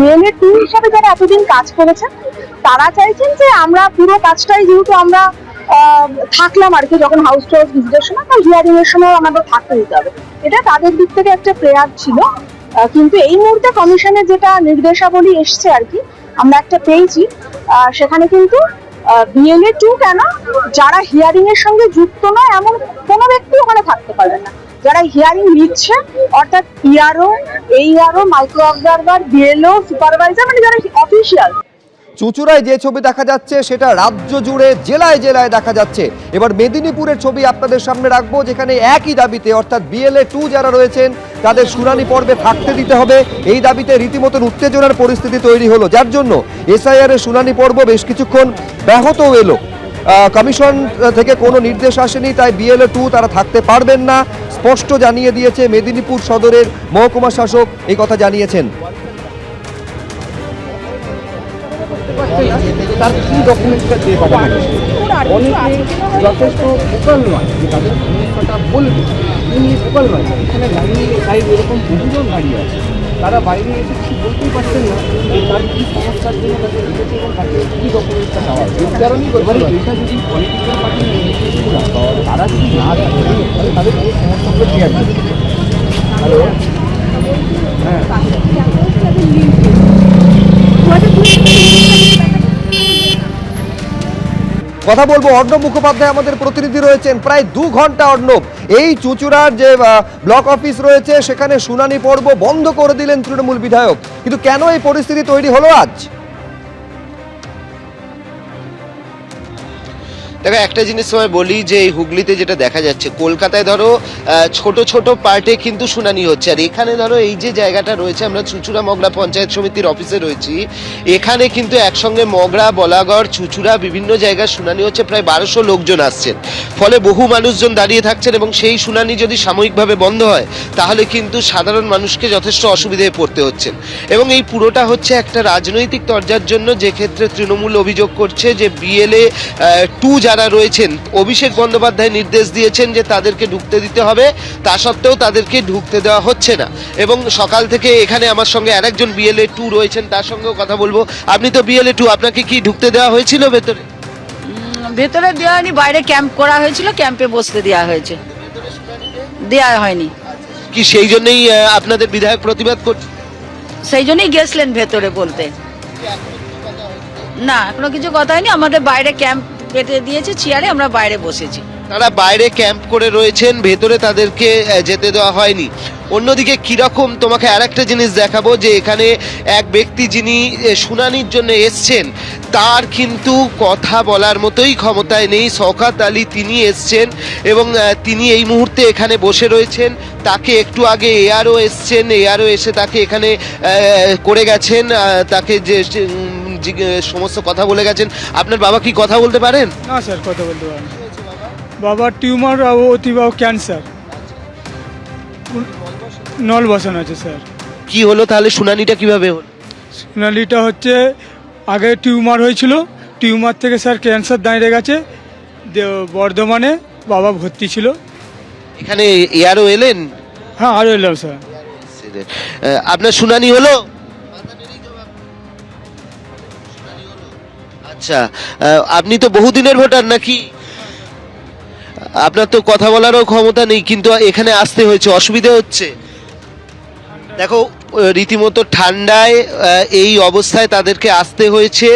BLA 2 হিসাবে যারা এতদিন কাজ করেছেন তারা চাইছেন যে আমরা পুরো কাজটাই যেহেতু আমরা থাকলাম আর কি, যখন হাউস টু হাউস ভিজিটের সময় বা হিয়ারিং এর সময় আমাদের থাকতে দিতে হবে, এটা তাদের দিক থেকে একটা প্রেয়ার ছিল। কিন্তু এই মুহূর্তে কমিশনের যেটা নির্দেশাবলী এসছে আর কি, আমরা একটা পেয়েছি, সেখানে কিন্তু বিএলএ 2 কেন, যারা হিয়ারিং এর সঙ্গে যুক্ত নয় এমন কোনো ব্যক্তি ওখানে থাকতে পারবে না। যারা হিয়ারিং নিচ্ছে অর্থাৎ ERO, এইআরও, micro observer, BLO, supervisor, মানে যারা অফিসিয়াল। চুঁচুড়ায় যে ছবি দেখা যাচ্ছে সেটা রাজ্য জুড়ে জেলায় জেলায় দেখা যাচ্ছে। এবার মেদিনীপুরের ছবি আপনাদের সামনে রাখবো, যেখানে একই দাবিতে অর্থাৎ বিএলএ 2 যারা রয়েছেন তাদের শুনানি পর্বে থাকতে দিতে হবে, এই দাবিতে রীতিমতন উত্তেজনার পরিস্থিতি তৈরি হলো, যার জন্য এসআইআর এর শুনানি পর্ব বেশ কিছুক্ষণ ব্যাহত এলো। কমিশন থেকে কোনো নির্দেশ আসেনি, তাই বিএলএ 2 তারা থাকতে পারবেন না, স্পষ্ট জানিয়ে দিয়েছে মেদিনীপুর সদরের মহকুমা শাসক, এই কথা জানিয়েছেন। তার কি ডকুমেন্টটা দিয়ে পাঠানো অনেকে যথেষ্ট ভোকাল নয়, যে তাদের সমস্যাটা বলবে তিনি ভোকাল নয়। এখানে দাঁড়িয়ে সাইড এরকম বহুজন দাঁড়িয়ে আছে, তারা বাইরে এসে কিছু বলতেই পারছেন না যে তার কী সমস্যার জন্য তাকে রেখেছে এবং তাকে কী ডকুমেন্টসটা দেওয়া হয়। এবারে এটা যদি পলিটিক্যাল পার্টি তারা যদি না থাকে তাহলে তাদের এই সমস্যাগুলো ক্লিয়ার করবে। হ্যালো, হ্যাঁ, কথা বলবো অর্ণব মুখোপাধ্যায় আমাদের প্রতিনিধি রয়েছেন, প্রায় 2 ঘন্টা অর্ণব এই চুঁচুড়ার যে ব্লক অফিস রয়েছে সেখানে শুনানি পর্ব বন্ধ করে দিলেন তৃণমূল বিধায়ক, কিন্তু কেন এই পরিস্থিতি তৈরি হলো আজ? দেখো, একটা জিনিস সময় বলি যে এই হুগলিতে যেটা দেখা যাচ্ছে, কলকাতায় ধরো ছোট ছোট পার্টে কিন্তু শুনানি হচ্ছে, আর এখানে ধরো এই যে জায়গাটা রয়েছে, আমরা চুঁচুড়া মগরা পঞ্চায়েত সমিতির অফিসে রয়েছি, এখানে কিন্তু একসঙ্গে মগরা, বলাগড়, চুঁচুড়া বিভিন্ন জায়গায় শুনানি হচ্ছে, প্রায় 1200 লোকজন আসছেন, ফলে বহু মানুষজন দাঁড়িয়ে থাকছেন এবং সেই শুনানি যদি সাময়িকভাবে বন্ধ হয় তাহলে কিন্তু সাধারণ মানুষকে যথেষ্ট অসুবিধায় পড়তে হচ্ছে। এবং এই পুরোটা হচ্ছে একটা রাজনৈতিক তরজার জন্য, যে ক্ষেত্রে তৃণমূল অভিযোগ করছে যে বিএলএ 2 যারা রয়েছেন, অভিষেক বন্দ্যোপাধ্যায় নির্দেশ দিয়েছেন যে তাদেরকে ঢুকতে দিতে হবে, তা সত্ত্বেও তাদেরকে ঢুকতে দেওয়া হচ্ছে না। এবং সকাল থেকে এখানে আমার সঙ্গে আরেকজন বিএলএ 2 রয়েছেন, তার সঙ্গেও কথা বলবো। আপনি তো বিএলএ 2, আপনাকে কি ঢুকতে দেওয়া হয়েছিল ভেতরে? ভেতরে দেওয়া হয়নি, বাইরে ক্যাম্প করা হয়েছিল, ক্যাম্পে বসতে দেওয়া হয়েছে, দেওয়া হয়নি। কি সেই জন্যই আপনাদের বিধায়ক প্রতিবাদ করছে? সেই জন্যই গেছিলেন ভেতরে বলতে। না, এখনো কিছু কথা হয়নি, আমাদের বাইরে ক্যাম্প পেতে দিয়েছে চেয়ারে, আমরা বাইরে বসেছি। তারা বাইরে ক্যাম্প করে রয়েছেন, ভেতরে তাদেরকে যেতে দেওয়া হয়নি। অন্যদিকে কিরকম, তোমাকে আরেকটা জিনিস দেখাবো, যে এখানে এক ব্যক্তি যিনি শুনানির জন্য এসছেন তার কিন্তু কথা বলার মতোই ক্ষমতায় নেই। শওকত আলী তিনি এসছেন এবং তিনি এই মুহূর্তে এখানে বসে রয়েছেন। তাকে একটু আগে এআরও এসছেন, এআরও এসে তাকে এখানে করে গেছেন, তাকে যে সমস্ত কথা বলে গেছেন। আপনার বাবা কি কথা বলতে পারেন? না স্যার, কথা বলতে পারেন। বাবার টিউমার অতিবাহ ক্যান্সার, নল বসানো আছে স্যার। কি হলো তাহলে, শুনানিটা কিভাবে হলো? শুনানিটা হচ্ছে আগে টিউমার হয়েছিল, টিউমার থেকে স্যার ক্যান্সার দাঁড়িয়ে গেছে, বর্ধমানে বাবা ভর্তি ছিল। এখানে এআরও এলেন? হ্যাঁ, আরও এলাম স্যার। আপনার শুনানি হলো? আচ্ছা, আপনি তো বহুদিনের ভোটার নাকি? আপনার তো কথা বলারও ক্ষমতা নেই, কিন্তু এখানে আসতে হয়েছে, অসুবিধা হচ্ছে? দেখো, রীতিমতো ঠান্ডায় এই অবস্থায় তাদেরকে আসতে হয়েছে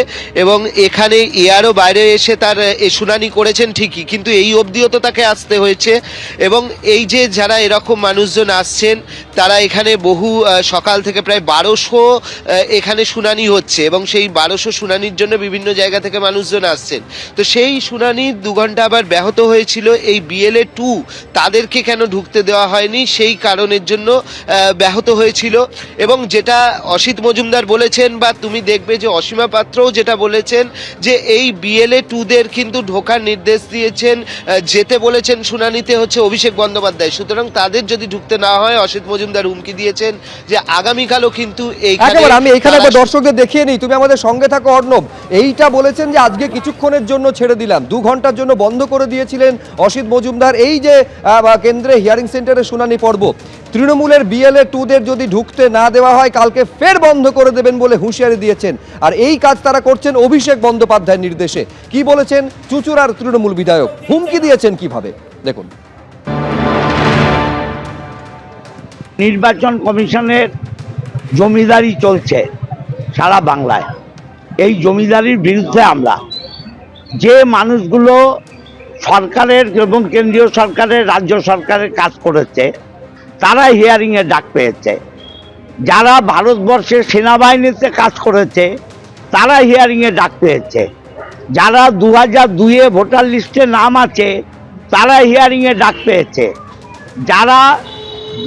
এবং এখানে এআরও বাইরে এসে তার শুনানি করেছেন ঠিকই, কিন্তু এই অবধিও তো তাকে আসতে হয়েছে। এবং এই যে যারা এরকম মানুষজন আসছেন, তারা এখানে বহু সকাল থেকে প্রায় 1200 এখানে শুনানি হচ্ছে এবং সেই 1200 শুনানির জন্য বিভিন্ন জায়গা থেকে মানুষজন আসছেন। তো সেই শুনানি 2 ঘন্টা আবার ব্যাহত হয়েছিল। এই বিএলএ 2 তাদেরকে কেন ঢুকতে দেওয়া হয়নি সেই কারণের জন্য ব্যাহত হয়েছিল। এবং যেটা অসিত মজুমদার বলেছেন, বা তুমি দেখবে যে অসীমা পাত্রও যেটা বলেছেন, যে এই বিএলএ 2দের কিন্তু ঢোকার নির্দেশ দিয়েছেন, যেতে বলেছেন শুনানিতে হচ্ছে অভিষেক বন্দ্যোপাধ্যায়। সুতরাং তাদের যদি ঢুকতে না হয়, অসিত মজুমদার হুমকি দিয়েছেন যে আগামীকালও কিন্তু আমি এখানে দর্শকদের দেখিয়ে নিই, তুমি আমাদের সঙ্গে থাকো অর্ণব। এইটা বলেছেন যে আজকে কিছুক্ষণের জন্য ছেড়ে দিলাম, 2 ঘন্টার জন্য বন্ধ করে দিয়েছিলেন অসিত মজুমদার এই যে কেন্দ্রে হিয়ারিং সেন্টারে শুনানি পর্ব। তৃণমূলের বিএলএ 2দের যদি ঢুকতে না দেওয়া হয় কালকে ফের বন্ধ করে দেবেন বলে হুঁশিয়ারি দিয়েছেন। আর এই কাজ তারা করছেন অভিষেক বন্দ্যোপাধ্যায়ের নির্দেশে। কি বলেছেন চুঁচুড়ার তৃণমূল বিধায়ক, হুমকি দিয়েছেন কিভাবে দেখুন। নির্বাচন কমিশনের জমিদারি চলছে সারা বাংলায়। এই জমিদারির বিরুদ্ধে আমরা, যে মানুষগুলো সরকারের এবং কেন্দ্রীয় সরকারের, রাজ্য সরকারের কাজ করেছে, তারা হিয়ারিংয়ে ডাক পেয়েছে। যারা ভারতবর্ষের সেনাবাহিনীতে কাজ করেছে তারা হিয়ারিংয়ে ডাক পেয়েছে। যারা 2002-এ ভোটার লিস্টে নাম আছে তারা হিয়ারিংয়ে ডাক পেয়েছে। যারা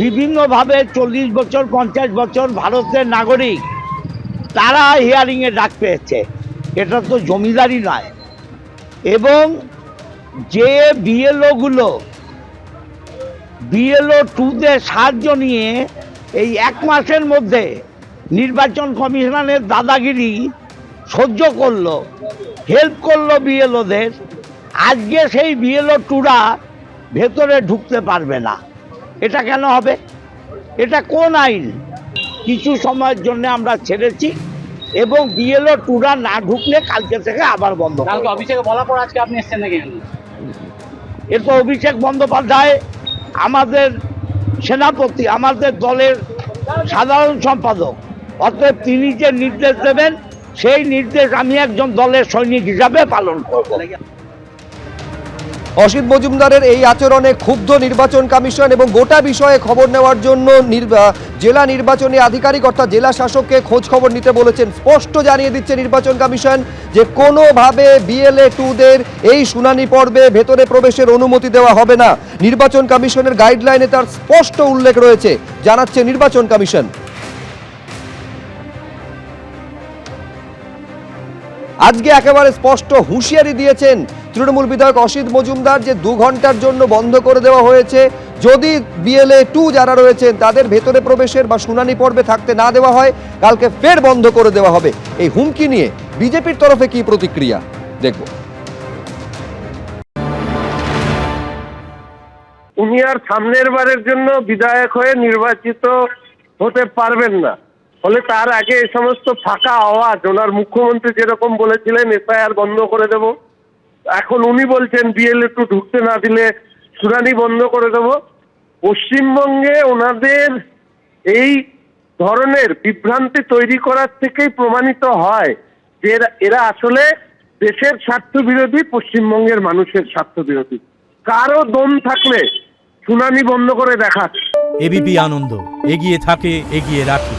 বিভিন্নভাবে 40 বছর 50 বছর ভারতের নাগরিক, তারা হিয়ারিংয়ে ডাক পেয়েছে। এটা তো জমিদারি নয়। এবং যে বিএলওগুলো বিএলও 2দের সাহায্য নিয়ে এই 1 মাসের মধ্যে নির্বাচন কমিশনের দাদাগিরি সহ্য করলো, হেল্প করলো বিএলওদের, আজকে সেই বিএলও 2রা ভেতরে ঢুকতে পারবে না। এটা কেন হবে? এটা কোন আইন? কিছু সময়ের জন্য আমরা ছেড়েছি এবং বিএলও 2রা না ঢুকলে কালকে থেকে আবার বন্ধ করব। কালকে অভিষেকে বলার পর আজকে আপনি এসেছেন নাকি? এর তো অভিষেক বন্দ্যোপাধ্যায় আমাদের সেনাপতি, আমাদের দলের সাধারণ সম্পাদক, অতএব তিনি যে নির্দেশ দেবেন সেই নির্দেশ আমি একজন দলের সৈনিক হিসাবে পালন করব। অসিত মজুমদারের এই আচরণে ক্ষুব্ধ নির্বাচন কমিশন এবং গোটা বিষয়ে খবর নেওয়ার জন্য জেলা নির্বাচনী আধিকারিক অর্থাৎ জেলা শাসককে খোঁজ খবর নিতে বলেছেন। স্পষ্ট জানিয়ে দিচ্ছে নির্বাচন কমিশন যে কোনোভাবে বিএলএ 2দের এই শুনানি পর্বে ভেতরে প্রবেশের অনুমতি দেওয়া হবে না। নির্বাচন কমিশনের গাইডলাইনে তার স্পষ্ট উল্লেখ রয়েছে, জানাচ্ছে নির্বাচন কমিশন। আজকে একেবারে স্পষ্ট হুঁশিয়ারি দিয়েছেন তৃণমূল বিধায়ক অসিত মজুমদার যে 2 ঘন্টার জন্য বন্ধ করে দেওয়া হয়েছে। যদি বিএলএ 2 যারা রয়েছেন তাদের ভেতরে প্রবেশের বা শুনানি পর্বে থাকতে না দেওয়া হয় কালকে ফের বন্ধ করে দেওয়া হবে। এই হুমকি নিয়ে বিজেপির তরফে কি প্রতিক্রিয়া দেখব। উনি আর সামনের বারের জন্য বিধায়ক হয়ে নির্বাচিত হতে পারবেন না। ফলে তার আগে এই সমস্ত ফাঁকা আওয়াজ, ওনার মুখ্যমন্ত্রী যেরকম বলেছিলেন এসআইআর বন্ধ করে দেব, এখন উনি বলছেন বিএলএ 2 ঢুকতে না দিলে শুনানি বন্ধ করে দেব। পশ্চিমবঙ্গে ওনাদের এই ধরনের বিভ্রান্তি তৈরি করার থেকেই প্রমাণিত হয় যে এরা আসলে দেশের স্বার্থ বিরোধী, পশ্চিমবঙ্গের মানুষের স্বার্থ বিরোধী। কারো দম থাকলে শুনানি বন্ধ করে দেখাচ্ছে। এবিপি আনন্দ, এগিয়ে থাকে, এগিয়ে রাখে।